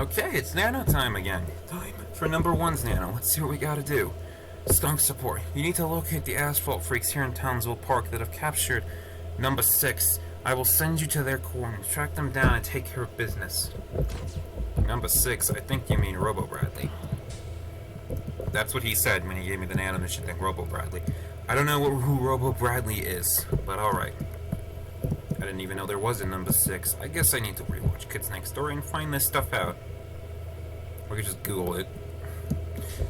Okay, it's Nano time again. Time for number one's Nano. Let's see what we gotta do. Skunk support. You need to locate the asphalt freaks here in Townsville Park that have captured number 6. I will send you to their coordinates. Track them down and take care of business. Number 6, I think you mean Robo Bradley. That's what he said when he gave me the Nano mission thing, Robo Bradley. I don't know who Robo Bradley is, but alright. I didn't even know there was a number 6. I guess I need to rewatch Kids Next Door and find this stuff out. Or I could just Google it.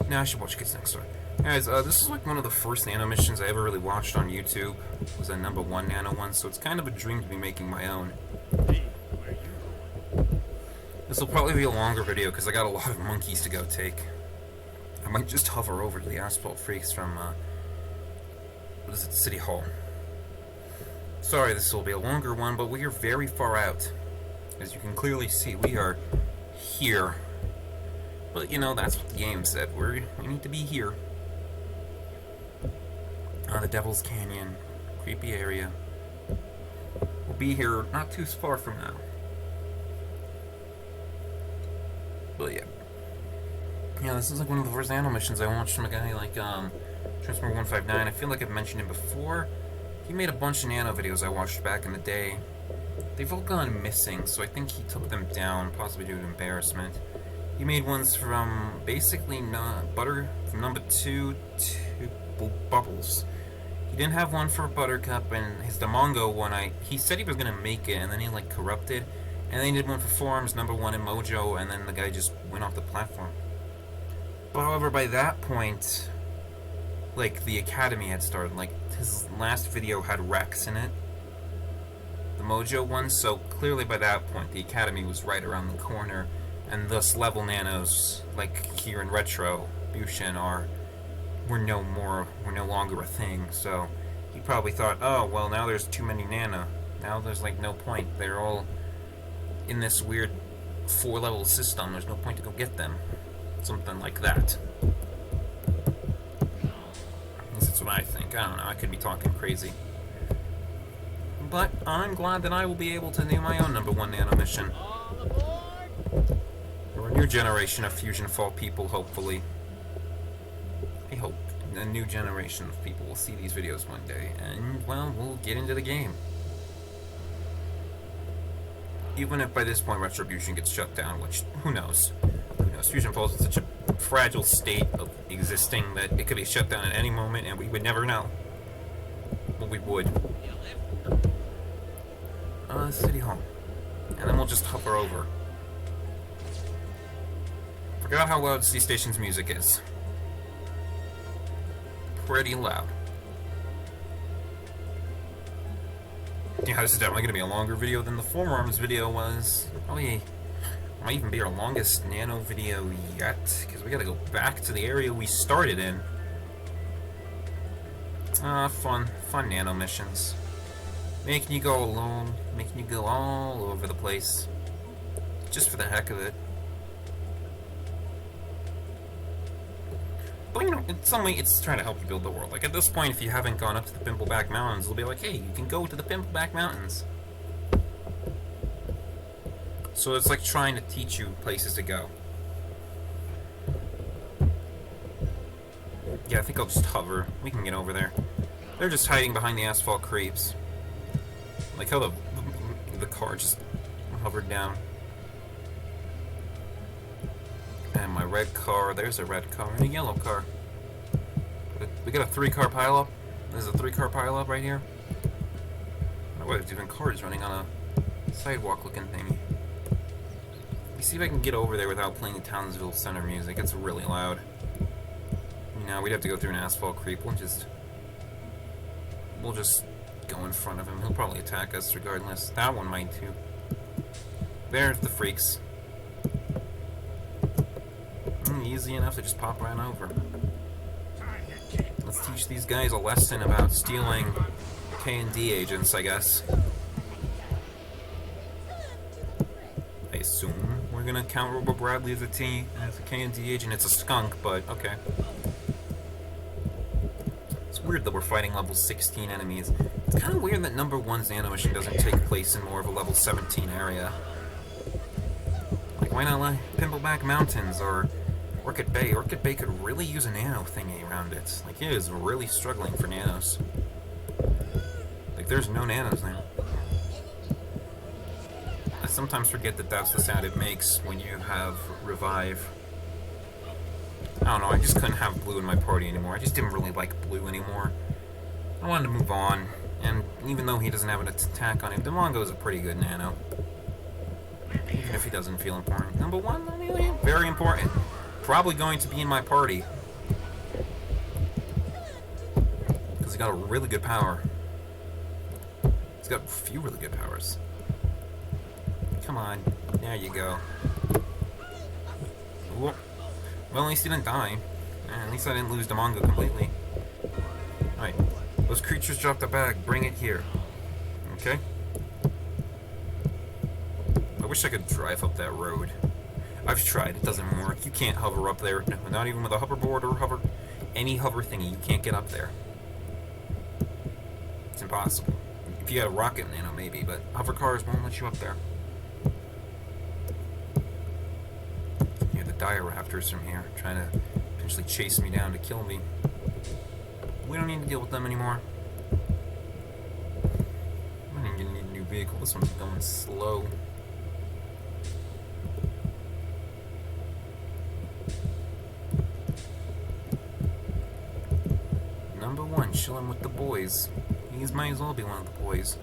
No, I should watch Kids Next Door. Guys, this is like one of the first Nano missions I ever really watched on YouTube. It was a number 1 Nano one, so it's kind of a dream to be making my own. This will probably be a longer video because I got a lot of monkeys to go take. I might just hover over to the asphalt freaks from, what is it, City Hall. Sorry, this will be a longer one, but we are very far out. As you can clearly see, we are here. But, you know, that's what the game said. We need to be here. The Devil's Canyon. Creepy area. We'll be here not too far from now. But, yeah. Yeah, this is like one of the first Nano missions I watched from a guy like, Transformer 159. I feel like I've mentioned him before. He made a bunch of Nano videos I watched back in the day. They've all gone missing, so I think he took them down, possibly due to embarrassment. He made ones from basically Butter, from number 2 to Bubbles. He didn't have one for Buttercup, and his Damongo one, he said he was gonna make it, and then he like corrupted. And then he did one for Forums, number 1 in Mojo, and then the guy just went off the platform. But however, by that point, like, the Academy had started. Like, his last video had Rex in it, the Mojo one, so clearly by that point the Academy was right around the corner, and thus level Nanos, like here in Retro, Bushin, were no longer a thing, so he probably thought, oh, well, now there's too many Nano. Now there's, like, no point. They're all in this weird 4-level system. There's no point to go get them. Something like that. That's what I think. I don't know. I could be talking crazy. But I'm glad that I will be able to do my own number 1 Nano mission. For a new generation of Fusionfall people, hopefully. I hope a new generation of people will see these videos one day, and, well, we'll get into the game. Even if by this point Retribution gets shut down, which, who knows? Who knows? Fusionfall is in such a fragile state of existing that it could be shut down at any moment, and we would never know. Well, we would. City Hall. And then we'll just hover over. Forgot how loud C-Station's music is. Pretty loud. Yeah, this is definitely going to be a longer video than the Forearms video was. Probably might even be our longest Nano video yet, because we got to go back to the area we started in. Fun Nano missions. Making you go alone, making you go all over the place. Just for the heck of it. But, you know, in some way, it's trying to help you build the world. Like, at this point, if you haven't gone up to the Pimpleback Mountains, it'll be like, hey, you can go to the Pimpleback Mountains. So it's like trying to teach you places to go. Yeah, I think I'll just hover. We can get over there. They're just hiding behind the asphalt creeps. Like how the car just hovered down. And my red car, there's a red car and a yellow car. We got a 3-car pileup. There's a 3-car pileup right here. I don't know why there's even cars running on a sidewalk looking thingy. Let me see if I can get over there without playing the Townsville Center music. It's really loud. You know, we'd have to go through an asphalt creep. We'll just go in front of him. He'll probably attack us regardless. That one might too. There's the freaks. Easy enough to just pop right over. Let's teach these guys a lesson about stealing K&D agents, I guess. I assume we're gonna count Robo Bradley as a K&D agent. It's a skunk, but okay. It's weird that we're fighting level 16 enemies. It's kind of weird that number 1's Nano mission doesn't take place in more of a level 17 area. Like, Like, why not like Pimpleback Mountains or Orchid Bay? Orchid Bay could really use a nano thingy around it. Like, it is really struggling for nanos. Like, there's no nanos now. I sometimes forget that that's the sound it makes when you have Revive. I don't know, I just couldn't have Blue in my party anymore. I just didn't really like Blue anymore. I wanted to move on, and even though he doesn't have an attack on him, Demongo is a pretty good nano. Even if he doesn't feel important. Number 1, on the other hand, very important. Probably going to be in my party. Because he got a really good power. He's got a few really good powers. Come on. There you go. Whoop. Well, at least he didn't die. At least I didn't lose Demongo completely. Alright. Those creatures dropped a bag. Bring it here. Okay? I wish I could drive up that road. I've tried. It doesn't work. You can't hover up there. No, not even with a hoverboard or any hover thingy. You can't get up there. It's impossible. If you had a rocket nano, maybe, but hover cars won't let you up there. Yeah, the dire raptors from here trying to potentially chase me down to kill me. We don't need to deal with them anymore. I didn't get a new vehicle. This one's going slow. Number 1, chilling with the boys. He might as well be one of the boys.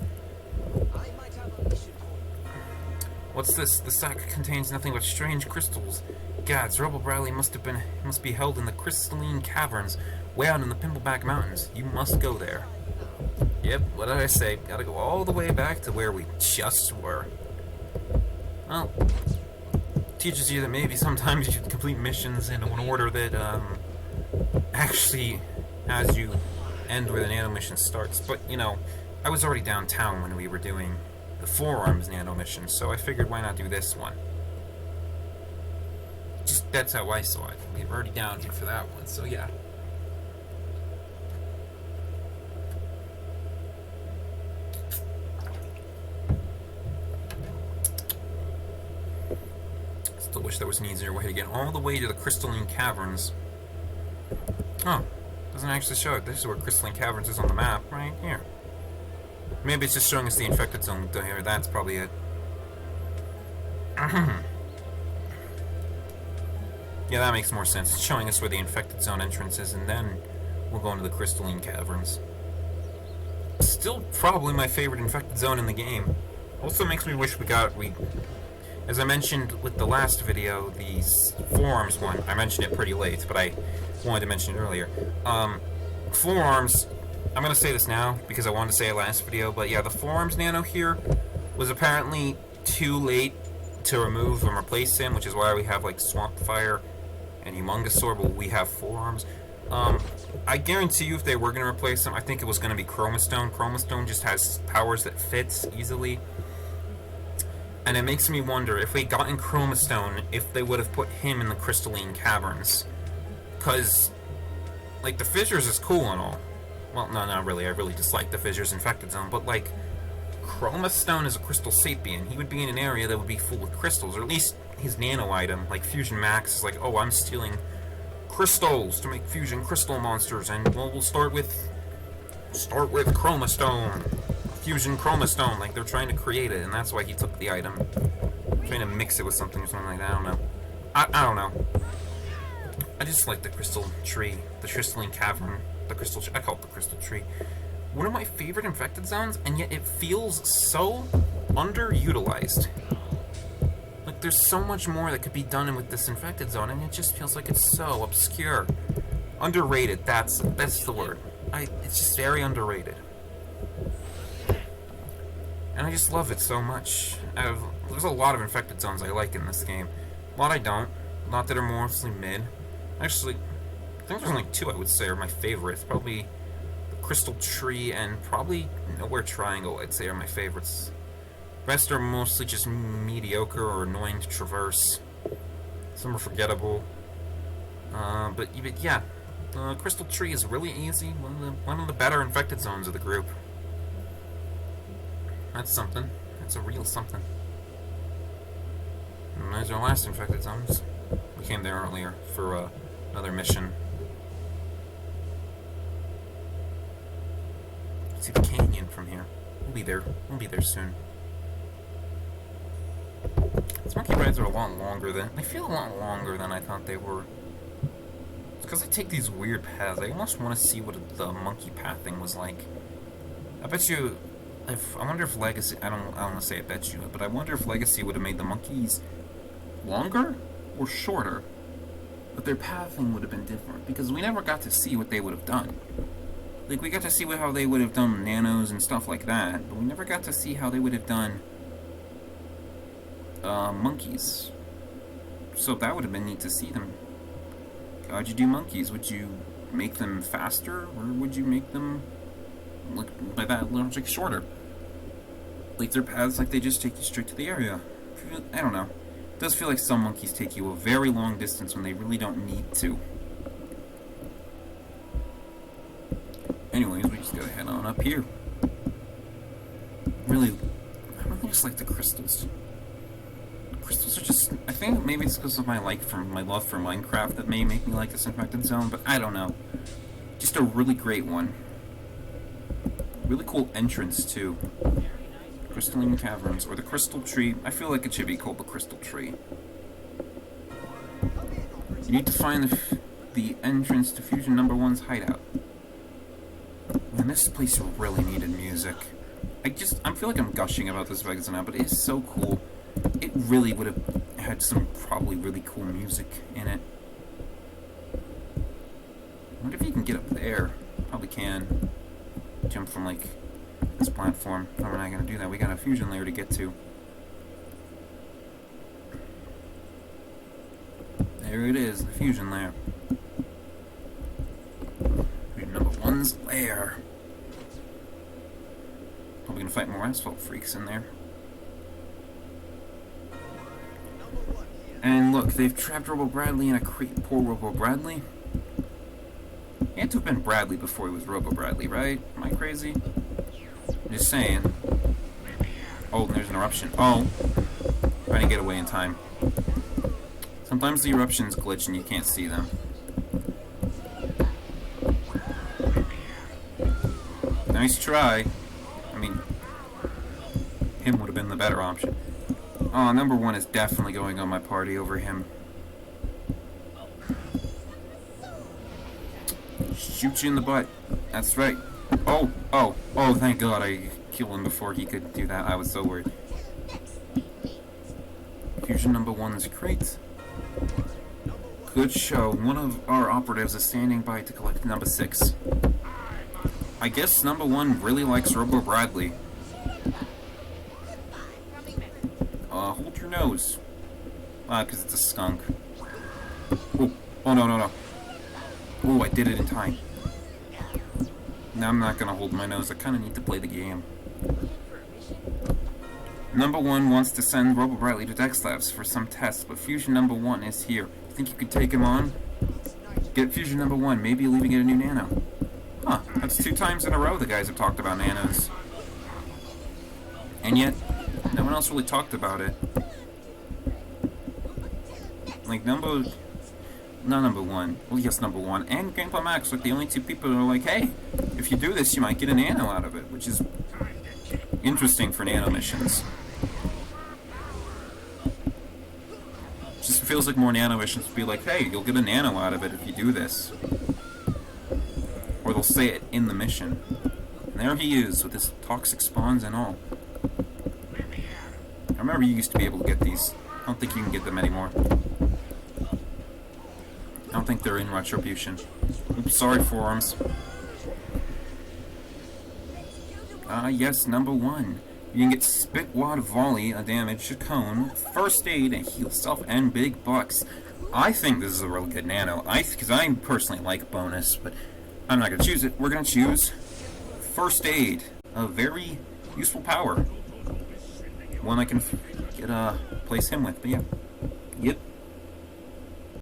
What's this? The sack contains nothing but strange crystals. Gads, Rebel Bradley must be held in the crystalline caverns way out in the Pimpleback Mountains. You must go there. Yep, what did I say? Gotta go all the way back to where we just were. Well, teaches you that maybe sometimes you should complete missions in an order that actually has you end where the nano mission starts. But, you know, I was already downtown when we were doing the Forearms nano mission, so I figured why not do this one. Just, that's how I saw it. We were already down here for that one, so yeah. Still wish there was an easier way to get all the way to the crystalline caverns. Oh, doesn't actually show it. This is where crystalline caverns is on the map, right here. Maybe it's just showing us the infected zone here. That's probably it. Yeah, that makes more sense. It's showing us where the infected zone entrance is, and then we'll go into the crystalline caverns. Still probably my favorite infected zone in the game. Also makes me wish as I mentioned with the last video, the Forearms one, I mentioned it pretty late, but I wanted to mention it earlier. Forearms, I'm going to say this now because I wanted to say it last video, but yeah, the Forearms nano here was apparently too late to remove and replace him, which is why we have like Swamp Fire and Humongousaur, but we have Forearms. I guarantee you if they were going to replace him, I think it was going to be Chromastone. Chromastone just has powers that fits easily. And it makes me wonder, if we got in Chromastone, if they would have put him in the crystalline caverns. Because, like, the fissures is cool and all. Well, no, not really. I really dislike the fissures infected zone. But, like, Chromastone is a crystal sapien. He would be in an area that would be full of crystals. Or at least his nano item, like Fusion Max, is like, oh, I'm stealing crystals to make fusion crystal monsters. And, well, we'll start with Chromastone. Fusion Chromastone, like they're trying to create it, and that's why he took the item. Trying to mix it with something or something like that, I don't know. I don't know. I just like the crystal tree, the crystalline cavern, I call it the crystal tree. One of my favorite infected zones, and yet it feels so underutilized. Like there's so much more that could be done with this infected zone, and it just feels like it's so obscure. Underrated, that's the word. It's just very underrated. And I just love it so much. There's a lot of infected zones I like in this game. A lot I don't. A lot that are mostly mid. Actually, I think there's only 2 I would say are my favorites. Probably the Crystal Tree and probably Nowhere Triangle I'd say are my favorites. The rest are mostly just mediocre or annoying to traverse. Some are forgettable. But yeah, Crystal Tree is really easy. One of the better infected zones of the group. That's something. That's a real something. There's our last infected zones. We came there earlier for another mission. See the canyon from here. We'll be there. We'll be there soon. These monkey rides are a lot longer than... They feel a lot longer than I thought they were. It's because they take these weird paths. I almost want to see what the monkey pathing was like. I bet you... I wonder if Legacy... I don't want to say I bet you, but I wonder if Legacy would have made the monkeys longer or shorter. But their pathing would have been different. Because we never got to see what they would have done. Like, we got to see how they would have done nanos and stuff like that, but we never got to see how they would have done monkeys. So that would have been neat to see them. How'd you do monkeys? Would you make them faster, or would you make them, like, by that logic, shorter? Like, their paths, like, they just take you straight to the area. I don't know. It does feel like some monkeys take you a very long distance when they really don't need to. Anyways, we just gotta head on up here. I really just like the crystals. Crystals are just... I think maybe it's because of my love for Minecraft that may make me like this infected zone, but I don't know. Just a really great one. Really cool entrance, too. Crystalline Caverns, or the Crystal Tree. I feel like it should be called the Crystal Tree. You need to find the entrance to Fusion Number 1's hideout. And this place really needed music. I feel like I'm gushing about this Vegas now, but it is so cool. It really would have had some probably really cool music in it. I wonder if you can get up there. Probably can. Jump from, like, this platform. No, we're not going to do that. We got a fusion layer to get to. There it is, the fusion layer. Number 1's lair. Probably gonna fight more asphalt freaks in there. And look, they've trapped Robo Bradley in a crate. Poor Robo Bradley. He had to have been Bradley before he was Robo Bradley, right? Am I crazy? I'm just saying. Oh, and there's an eruption. Oh. Trying to get away in time. Sometimes the eruptions glitch and you can't see them. Nice try. I mean, him would have been the better option. Oh, number 1 is definitely going on my party over him. Shoot you in the butt. That's right. Oh, thank God I killed him before he could do that. I was so worried. Fusion Number 1's crate. Good show. One of our operatives is standing by to collect number 6. I guess number 1 really likes Robo Bradley. Hold your nose. Because it's a skunk. Oh, no. Oh, I did it in time. Now I'm not gonna hold my nose. I kind of need to play the game. Number 1 wants to send Robo Bradley to Dex Labs for some tests, but Fusion Number 1 is here. You think you could take him on? Get Fusion Number 1. Maybe you'll even get a new Nano. Huh, that's 2 times in a row the guys have talked about nanos. And yet, no one else really talked about it. Like, not number 1. Well, yes, number 1. And Grandpa Max, like, the only 2 people who are like, hey, if you do this, you might get a nano out of it, which is interesting for nano missions. Just feels like more nano missions would be like, hey, you'll get a nano out of it if you do this. Or they'll say it in the mission. And there he is, with his toxic spawns and all. I remember you used to be able to get these. I don't think you can get them anymore. I don't think they're in Retribution. Oops, sorry, forums. Yes, number 1. You can get Spit Wad Volley, a damage cone, First Aid, and Heal Self, and Big Bucks. I think this is a really good nano. Because I personally like bonus, but I'm not going to choose it. We're going to choose First Aid. A very useful power. One I can place him with, but yeah. Yep.